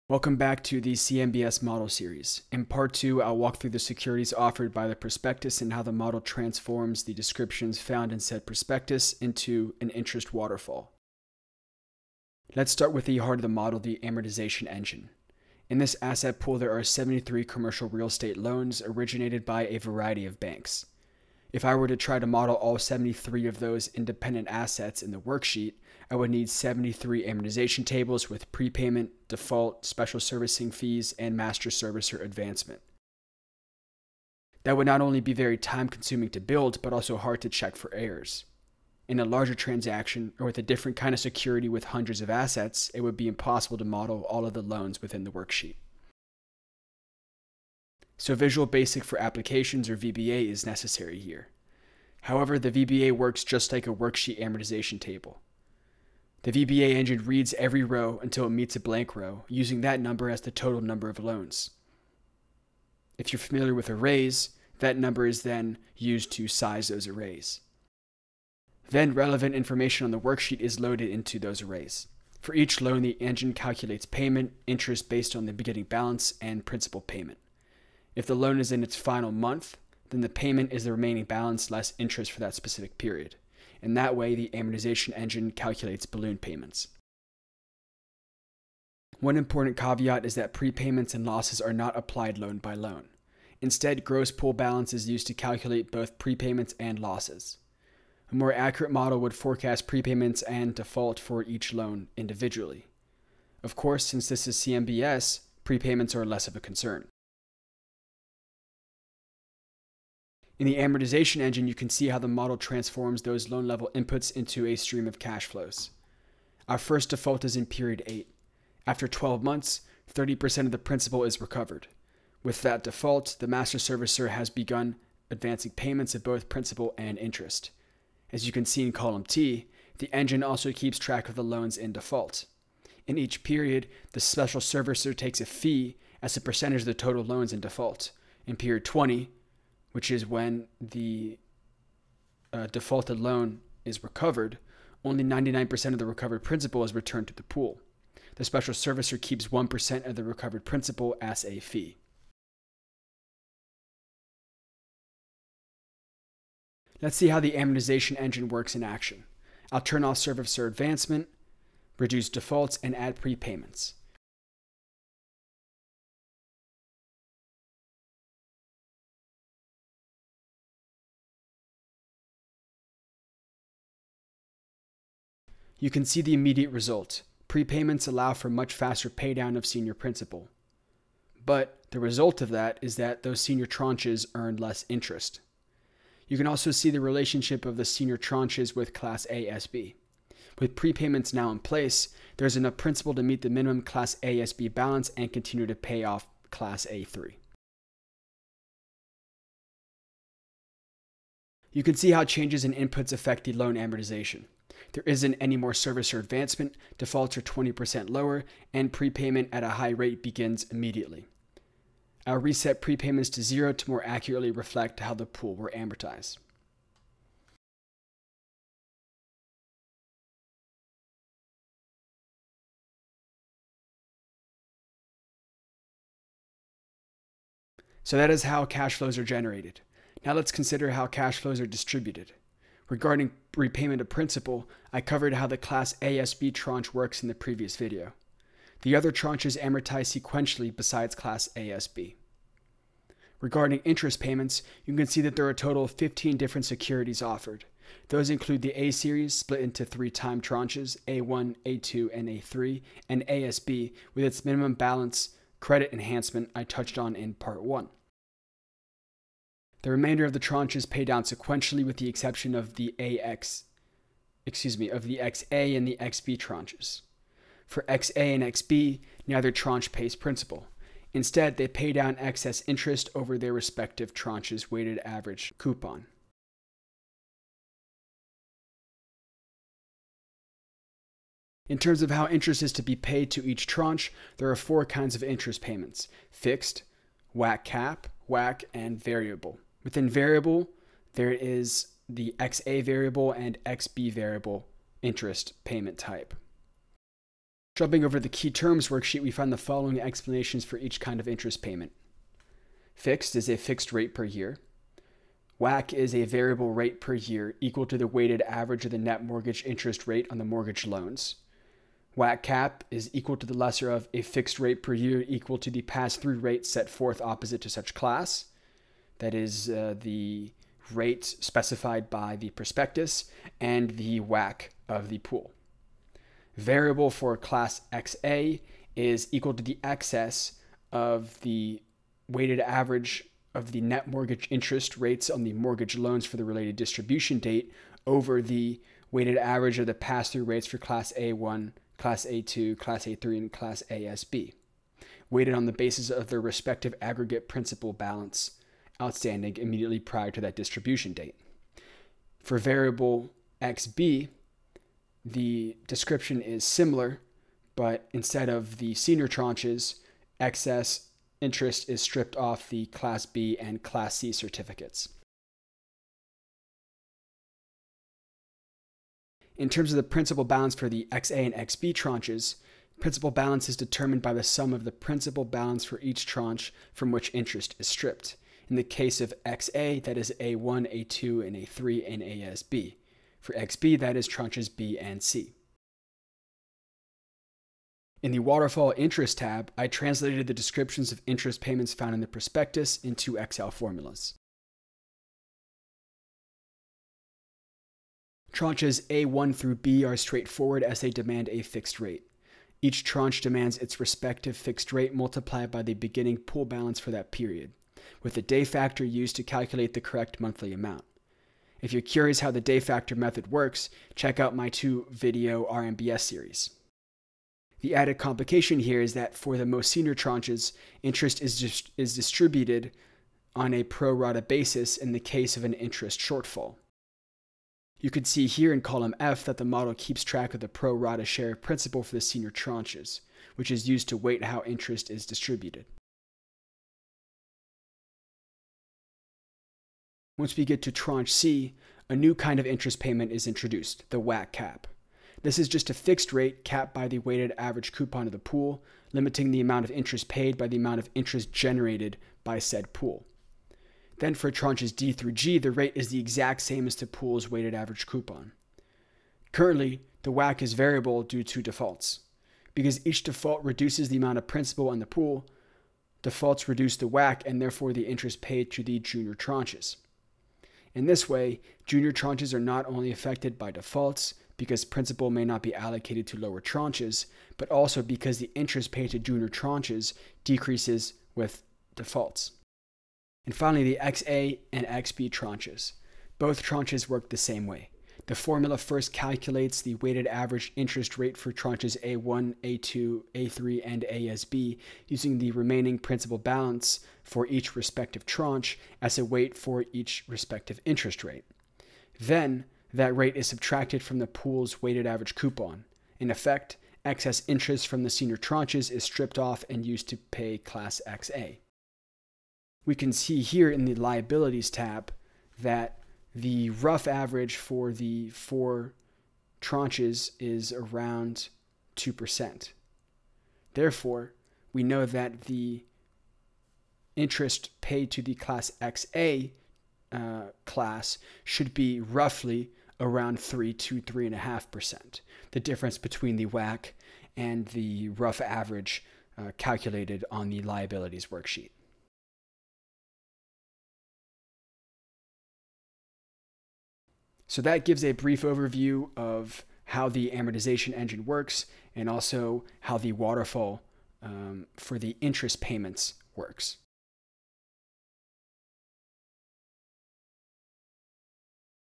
Welcome back to the CMBS model series. In part 2, I'll walk through the securities offered by the prospectus and how the model transforms the descriptions found in said prospectus into an interest waterfall. Let's start with the heart of the model, the amortization engine. In this asset pool, there are 73 commercial real estate loans originated by a variety of banks. If I were to try to model all 73 of those independent assets in the worksheet, I would need 73 amortization tables with prepayment, default, special servicing fees, and master servicer advancement. That would not only be very time-consuming to build, but also hard to check for errors. In a larger transaction, or with a different kind of security with hundreds of assets, it would be impossible to model all of the loans within the worksheet. So Visual Basic for Applications, or VBA, is necessary here. However, the VBA works just like a worksheet amortization table. The VBA engine reads every row until it meets a blank row, using that number as the total number of loans. If you're familiar with arrays, that number is then used to size those arrays. Then relevant information on the worksheet is loaded into those arrays. For each loan, the engine calculates payment, interest based on the beginning balance, and principal payment. If the loan is in its final month, then the payment is the remaining balance less interest for that specific period. In that way, the amortization engine calculates balloon payments. One important caveat is that prepayments and losses are not applied loan by loan. Instead, gross pool balance is used to calculate both prepayments and losses. A more accurate model would forecast prepayments and default for each loan individually. Of course, since this is CMBS, prepayments are less of a concern. In the amortization engine, you can see how the model transforms those loan level inputs into a stream of cash flows. Our first default is in period 8. After 12 months, 30% of the principal is recovered. With that default, the master servicer has begun advancing payments of both principal and interest. As you can see in column T, the engine also keeps track of the loans in default. In each period, the special servicer takes a fee as a percentage of the total loans in default. In period 20, which is when the defaulted loan is recovered, only 99% of the recovered principal is returned to the pool. The special servicer keeps 1% of the recovered principal as a fee. Let's see how the amortization engine works in action. I'll turn off servicer advancement, reduce defaults, and add prepayments. You can see the immediate result. Prepayments allow for much faster paydown of senior principal. But the result of that is that those senior tranches earn less interest. You can also see the relationship of the senior tranches with Class A SB. With prepayments now in place, there's enough principal to meet the minimum Class A SB balance and continue to pay off Class A3. You can see how changes in inputs affect the loan amortization. There isn't any more servicer advancement, defaults are 20% lower, and prepayment at a high rate begins immediately. I'll reset prepayments to 0 to more accurately reflect how the pool will amortize. So that is how cash flows are generated. Now let's consider how cash flows are distributed. Regarding repayment of principal, I covered how the Class ASB tranche works in the previous video. The other tranches amortize sequentially besides Class ASB. Regarding interest payments, you can see that there are a total of 15 different securities offered. Those include the A series, split into 3 time tranches, A1, A2, and A3, and ASB with its minimum balance credit enhancement I touched on in part 1. The remainder of the tranches pay down sequentially with the exception of the XA and the XB tranches. For XA and XB, neither tranche pays principal. Instead, they pay down excess interest over their respective tranches' weighted average coupon. In terms of how interest is to be paid to each tranche, there are 4 kinds of interest payments: fixed, WAC cap, WAC, and variable. Within variable, there is the XA variable and XB variable interest payment type. Jumping over to the key terms worksheet, we find the following explanations for each kind of interest payment. Fixed is a fixed rate per year. WAC is a variable rate per year equal to the weighted average of the net mortgage interest rate on the mortgage loans. WAC cap is equal to the lesser of a fixed rate per year equal to the pass-through rate set forth opposite to such class. That is the rate specified by the prospectus and the WAC of the pool. Variable for class XA is equal to the excess of the weighted average of the net mortgage interest rates on the mortgage loans for the related distribution date over the weighted average of the pass-through rates for class A1, class A2, class A3, and class ASB, weighted on the basis of their respective aggregate principal balance outstanding immediately prior to that distribution date. For variable XB, the description is similar, but instead of the senior tranches, excess interest is stripped off the Class B and Class C certificates. In terms of the principal balance for the XA and XB tranches, principal balance is determined by the sum of the principal balance for each tranche from which interest is stripped. In the case of XA, that is A1, A2, and A3, and ASB. For XB, that is tranches B and C. In the Waterfall Interest tab, I translated the descriptions of interest payments found in the prospectus into Excel formulas. Tranches A1 through B are straightforward as they demand a fixed rate. Each tranche demands its respective fixed rate multiplied by the beginning pool balance for that period, with the day factor used to calculate the correct monthly amount. If you're curious how the day factor method works, check out my 2-video RMBS series. The added complication here is that for the most senior tranches, interest is distributed on a pro rata basis in the case of an interest shortfall. You can see here in column F that the model keeps track of the pro rata share of principal for the senior tranches, which is used to weight how interest is distributed. Once we get to tranche C, a new kind of interest payment is introduced, the WAC cap. This is just a fixed rate capped by the weighted average coupon of the pool, limiting the amount of interest paid by the amount of interest generated by said pool. Then for tranches D through G, the rate is the exact same as the pool's weighted average coupon. Currently, the WAC is variable due to defaults. Because each default reduces the amount of principal in the pool, defaults reduce the WAC and therefore the interest paid to the junior tranches. In this way, junior tranches are not only affected by defaults, because principal may not be allocated to lower tranches, but also because the interest paid to junior tranches decreases with defaults. And finally, the XA and XB tranches. Both tranches work the same way. The formula first calculates the weighted average interest rate for tranches A1, A2, A3, and ASB using the remaining principal balance for each respective tranche as a weight for each respective interest rate. Then, that rate is subtracted from the pool's weighted average coupon. In effect, excess interest from the senior tranches is stripped off and used to pay Class XA. We can see here in the Liabilities tab that the rough average for the 4 tranches is around 2%. Therefore, we know that the interest paid to the Class XA class should be roughly around 3 to 3.5%, the difference between the WAC and the rough average calculated on the liabilities worksheet. So that gives a brief overview of how the amortization engine works and also how the waterfall for the interest payments works.